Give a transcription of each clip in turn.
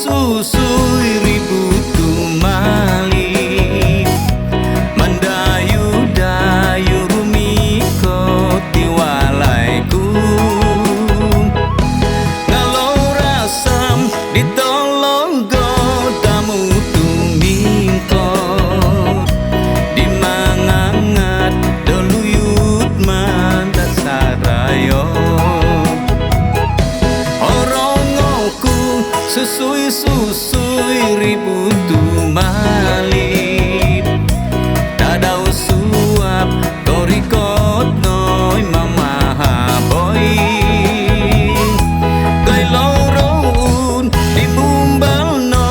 susui ribut tumali mendayu-dayu rumiko tiwalaiku ngalau rasam ditolong godamu tumingko dimangangat doluyut mandasarayo susui ribut tumali dadau suap korikot noi mamahaboy kai loroun dibumbal no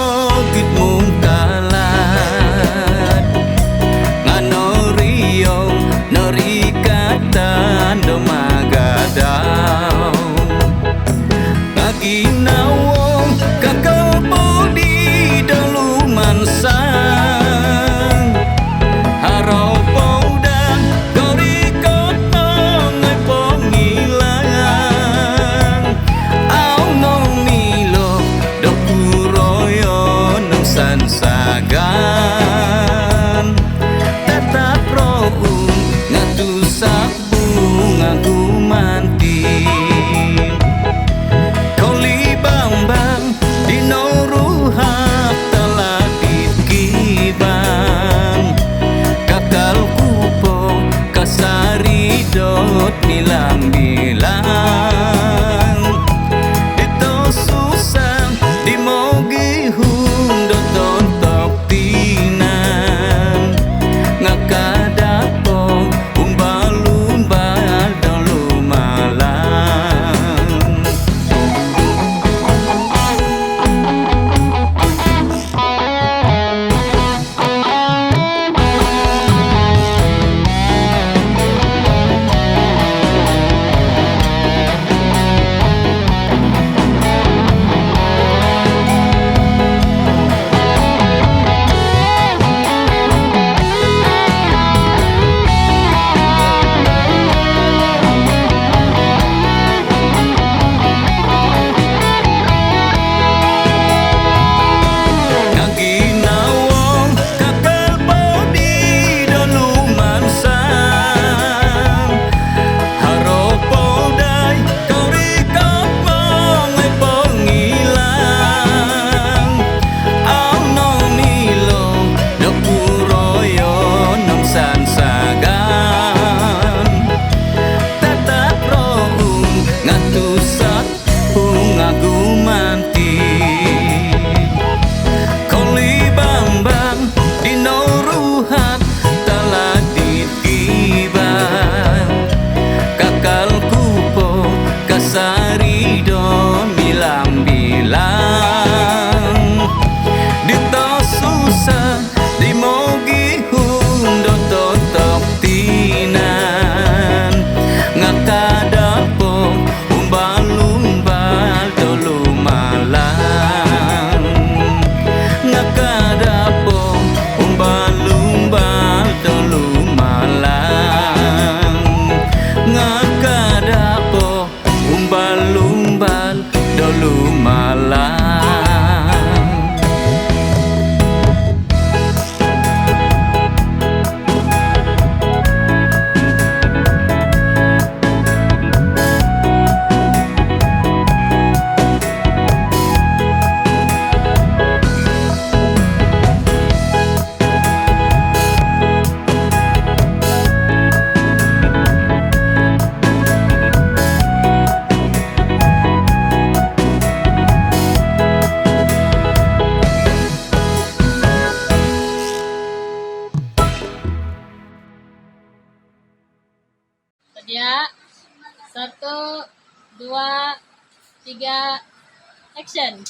gitmung kalat ngano riyo nori katan do magadau ngaginaw kakal bodi daluman sang harau podang korikot ngai pongilang au nong milo dokuroyo nang sansagan tatap rohum ngatu sabung aku manti dot bilang-bilang itu susah dimogi hung dot tontok tinan ngakadapo umbal-umbal dolu malang sari don bilang-bilang dito susah dimogi hung do totok tinan ngakadapo umbal-umbal dolu malang ngakadapo umbal-umbal dolu malang ngakadapo umbal-umbal dolu malang Ya, 1, 2, 3, action.